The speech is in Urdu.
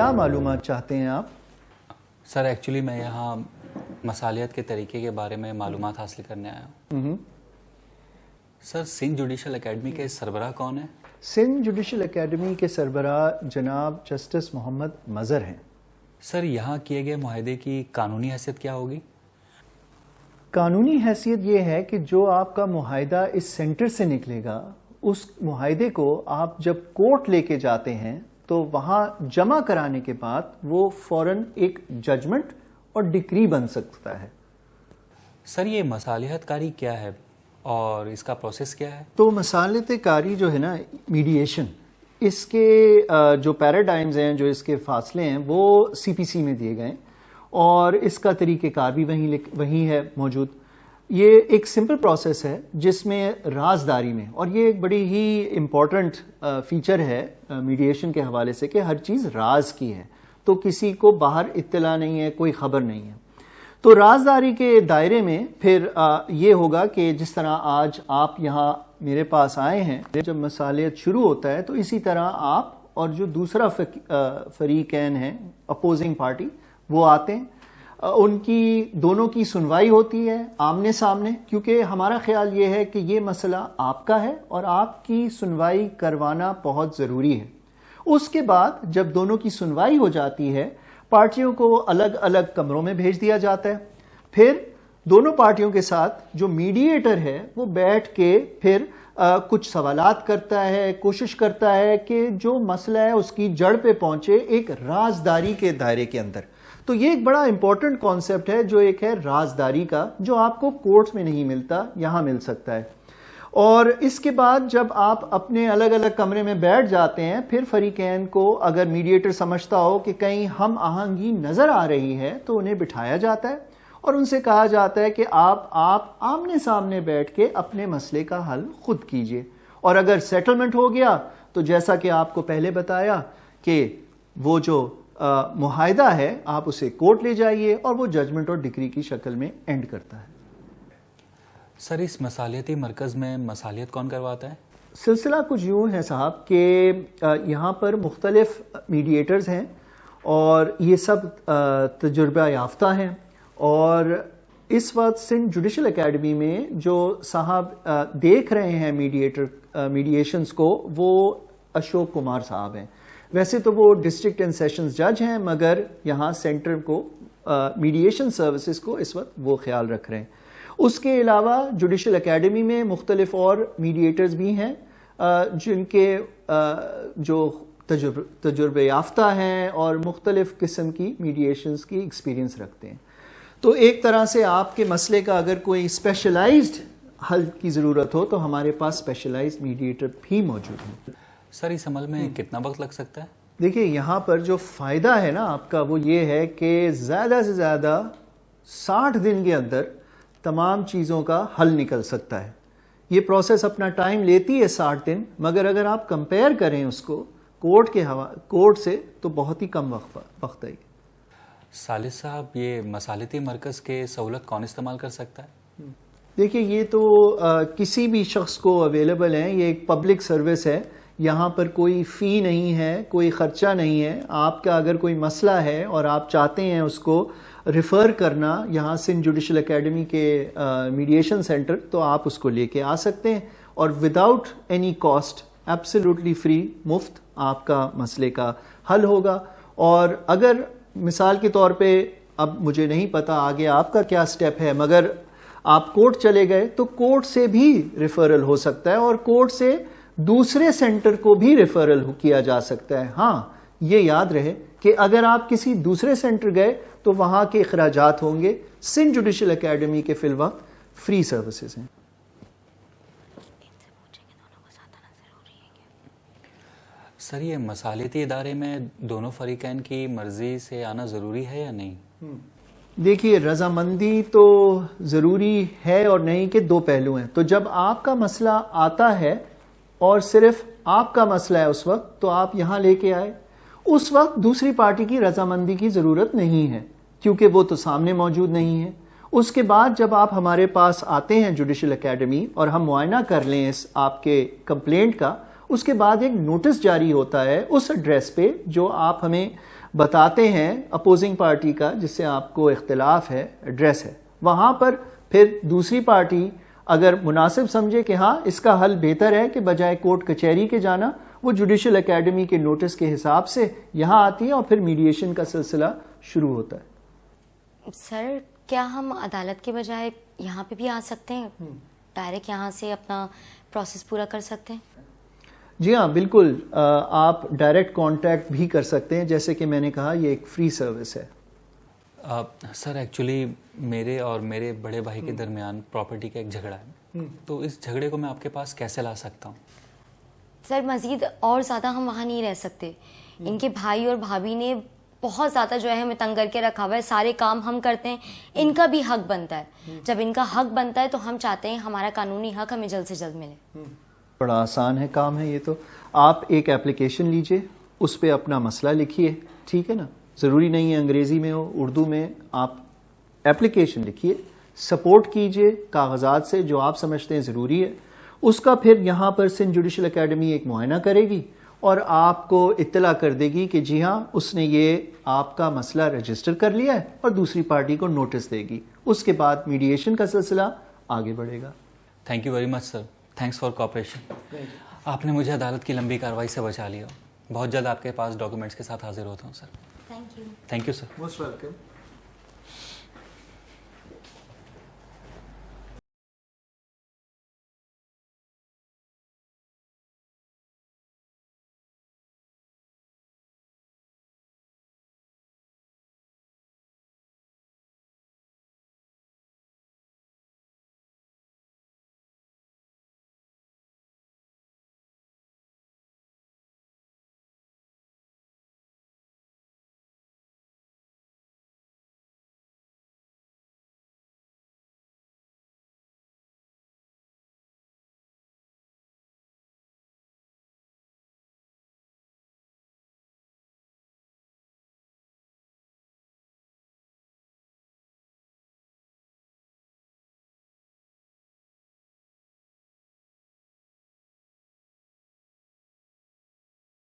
کیا معلومات چاہتے ہیں آپ؟ سر ایکچولی میں یہاں مصالحت کے طریقے کے بارے میں معلومات حاصل کرنے آیا ہوں۔ سر سندھ جوڈیشل اکیڈمی کے سربراہ کون ہیں؟ سندھ جوڈیشل اکیڈمی کے سربراہ جناب جسٹس محمد مظہر ہیں۔ سر یہاں کیے گئے معاہدے کی قانونی حیثیت کیا ہوگی؟ قانونی حیثیت یہ ہے کہ جو آپ کا معاہدہ اس سینٹر سے نکلے گا، اس معاہدے کو آپ جب کورٹ لے کے جاتے ہیں تو وہاں جمع کرانے کے بعد وہ فوراً ایک ججمنٹ اور ڈکری بن سکتا ہے۔ سر یہ مصالحت کاری کیا ہے اور اس کا پروسیس کیا ہے؟ تو مصالحت کاری جو ہے نا، میڈیشن، اس کے جو پیراڈائمز ہیں، جو اس کے فاصلے ہیں، وہ سی پی سی میں دیے گئے اور اس کا طریقہ کار بھی وہیں ہے موجود۔ یہ ایک سمپل پروسیس ہے جس میں رازداری میں، اور یہ ایک بڑی ہی امپورٹنٹ فیچر ہے میڈیشن کے حوالے سے کہ ہر چیز راز کی ہے، تو کسی کو باہر اطلاع نہیں ہے، کوئی خبر نہیں ہے۔ تو رازداری کے دائرے میں پھر یہ ہوگا کہ جس طرح آج آپ یہاں میرے پاس آئے ہیں، جب مصالحت شروع ہوتا ہے تو اسی طرح آپ اور جو دوسرا فریقین ہیں، اپوزنگ پارٹی، وہ آتے ہیں، ان کی دونوں کی سنوائی ہوتی ہے آمنے سامنے، کیونکہ ہمارا خیال یہ ہے کہ یہ مسئلہ آپ کا ہے اور آپ کی سنوائی کروانا بہت ضروری ہے۔ اس کے بعد جب دونوں کی سنوائی ہو جاتی ہے، پارٹیوں کو الگ الگ کمروں میں بھیج دیا جاتا ہے۔ پھر دونوں پارٹیوں کے ساتھ جو میڈیٹر ہے وہ بیٹھ کے پھر کچھ سوالات کرتا ہے، کوشش کرتا ہے کہ جو مسئلہ ہے اس کی جڑ پہ پہنچے ایک رازداری کے دائرے کے اندر۔ تو یہ ایک بڑا امپورٹنٹ کانسیپٹ ہے جو ایک ہے رازداری کا، جو آپ کو کورٹس میں نہیں ملتا، یہاں مل سکتا ہے۔ اور اس کے بعد جب آپ اپنے الگ الگ کمرے میں بیٹھ جاتے ہیں، پھر فریقین کو اگر میڈیٹر سمجھتا ہو کہ کہیں ہم آہنگی نظر آ رہی ہے تو انہیں بٹھایا جاتا ہے اور ان سے کہا جاتا ہے کہ آپ آمنے سامنے بیٹھ کے اپنے مسئلے کا حل خود کیجئے، اور اگر سیٹلمنٹ ہو گیا تو جیسا کہ آپ کو پہلے بتایا کہ وہ جو معاہدہ ہے آپ اسے کورٹ لے جائیے اور وہ ججمنٹ اور ڈگری کی شکل میں اینڈ کرتا ہے۔ سر اس مصالحتی مرکز میں مصالحت کون کرواتا ہے؟ سلسلہ کچھ یوں ہے صاحب کہ یہاں پر مختلف میڈیٹرز ہیں اور یہ سب تجربہ یافتہ ہیں، اور اس وقت سندھ جوڈیشل اکیڈمی میں جو صاحب دیکھ رہے ہیں میڈیشنز کو، وہ اشوک کمار صاحب ہیں۔ ویسے تو وہ ڈسٹرکٹ اینڈ سیشنز جج ہیں، مگر یہاں سینٹر کو میڈیشن سروسز کو اس وقت وہ خیال رکھ رہے ہیں۔ اس کے علاوہ جوڈیشل اکیڈمی میں مختلف اور میڈیٹرز بھی ہیں جن کے جو تجربے یافتہ ہیں اور مختلف قسم کی میڈیشنز کی ایکسپیرینس رکھتے ہیں۔ تو ایک طرح سے آپ کے مسئلے کا اگر کوئی اسپیشلائزڈ حل کی ضرورت ہو تو ہمارے پاس اسپیشلائزڈ میڈیٹر بھی موجود ہیں۔ سر اس عمل میں کتنا وقت لگ سکتا ہے؟ دیکھیے یہاں پر جو فائدہ ہے نا آپ کا، وہ یہ ہے کہ زیادہ سے زیادہ 60 دن کے اندر تمام چیزوں کا حل نکل سکتا ہے۔ یہ پروسیس اپنا ٹائم لیتی ہے 60 دن، مگر اگر آپ کمپیئر کریں اس کو کورٹ سے تو بہت ہی کم وقت ہے۔ ثالث صاحب یہ مصالحتی مرکز کے سہولت کون استعمال کر سکتا ہے؟ دیکھیے یہ تو کسی بھی شخص کو اویلیبل ہے، یہ ایک پبلک سروس ہے، یہاں پر کوئی فی نہیں ہے، کوئی خرچہ نہیں ہے۔ آپ کا اگر کوئی مسئلہ ہے اور آپ چاہتے ہیں اس کو ریفر کرنا یہاں سندھ جوڈیشل اکیڈمی کے میڈیشن سینٹر، تو آپ اس کو لے کے آ سکتے ہیں اور without any cost, absolutely free, مفت آپ کا مسئلے کا حل ہوگا۔ اور اگر مثال کے طور پہ، اب مجھے نہیں پتا آگے آپ کا کیا سٹیپ ہے، مگر آپ کورٹ چلے گئے تو کورٹ سے بھی ریفرل ہو سکتا ہے اور کورٹ سے دوسرے سینٹر کو بھی ریفرل کیا جا سکتا ہے۔ ہاں یہ یاد رہے کہ اگر آپ کسی دوسرے سینٹر گئے تو وہاں کے اخراجات ہوں گے۔ سندھ جوڈیشل اکیڈمی کے فی الوقت فری سروسز ہیں۔ سر یہ مصالحتی ادارے میں دونوں فریقین کی مرضی سے آنا ضروری ہے یا نہیں؟ دیکھیے رضامندی تو ضروری ہے اور نہیں کہ دو پہلو ہیں۔ تو جب آپ کا مسئلہ آتا ہے اور صرف آپ کا مسئلہ ہے اس وقت، تو آپ یہاں لے کے آئے، اس وقت دوسری پارٹی کی رضامندی کی ضرورت نہیں ہے کیونکہ وہ تو سامنے موجود نہیں ہے۔ اس کے بعد جب آپ ہمارے پاس آتے ہیں جوڈیشل اکیڈمی اور ہم معائنہ کر لیں اس آپ کے کمپلینٹ کا، اس کے بعد ایک نوٹس جاری ہوتا ہے اس ایڈریس پہ جو آپ ہمیں بتاتے ہیں اپوزنگ پارٹی کا جس سے آپ کو اختلاف ہے ایڈریس ہے، وہاں پر پھر دوسری پارٹی اگر مناسب سمجھے کہ ہاں اس کا حل بہتر ہے کہ بجائے کورٹ کچہری کے جانا، وہ جوڈیشل اکیڈمی کے نوٹس کے حساب سے یہاں آتی ہے اور پھر میڈیشن کا سلسلہ شروع ہوتا ہے۔ سر کیا ہم عدالت کے بجائے یہاں پہ بھی آ سکتے ہیں، ڈائریکٹ یہاں سے اپنا پروسیس پورا کر سکتے ہیں؟ جی ہاں بالکل، آپ ڈائریکٹ کانٹیکٹ بھی کر سکتے ہیں، جیسے کہ میں نے کہا یہ ایک فری سروس ہے۔ سر ایکچولی میرے اور میرے بڑے بھائی کے درمیان پراپرٹی کا ایک جھگڑا ہے، تو اس جھگڑے کو میں آپ کے پاس کیسے لا سکتا ہوں؟ سر مزید اور زیادہ ہم وہاں نہیں رہ سکتے، ان کے بھائی اور بھابھی نے بہت زیادہ جو ہے ہمیں تنگ کر کے رکھا ہوا ہے، سارے کام ہم کرتے ہیں، ان کا بھی حق بنتا ہے، جب ان کا حق بنتا ہے تو ہم چاہتے ہیں ہمارا قانونی حق ہمیں جلد سے جلد ملے۔ بڑا آسان ہے کام ہے یہ تو، آپ ایک اپلیکیشن لیجئے، اس پہ اپنا مسئلہ لکھیے، ٹھیک ہے نا، ضروری نہیں ہے انگریزی میں ہو، اردو میں، آپ اپلیکیشن لکھیے، سپورٹ کیجئے کاغذات سے جو آپ سمجھتے ہیں ضروری ہے، اس کا پھر یہاں پر سندھ جوڈیشل اکیڈمی ایک معائنہ کرے گی اور آپ کو اطلاع کر دے گی کہ جی ہاں اس نے یہ آپ کا مسئلہ رجسٹر کر لیا ہے، اور دوسری پارٹی کو نوٹس دے گی، اس کے بعد میڈیشن کا سلسلہ آگے بڑھے گا۔ Thank you very much sir, thanks for cooperation. آپ نے مجھے عدالت کی لمبی کارروائی سے بچا لیا، بہت جلد آپ کے پاس ڈاکومنٹس کے ساتھ حاضر ہوتا ہوں sir. Thank you. Thank you sir. Most welcome.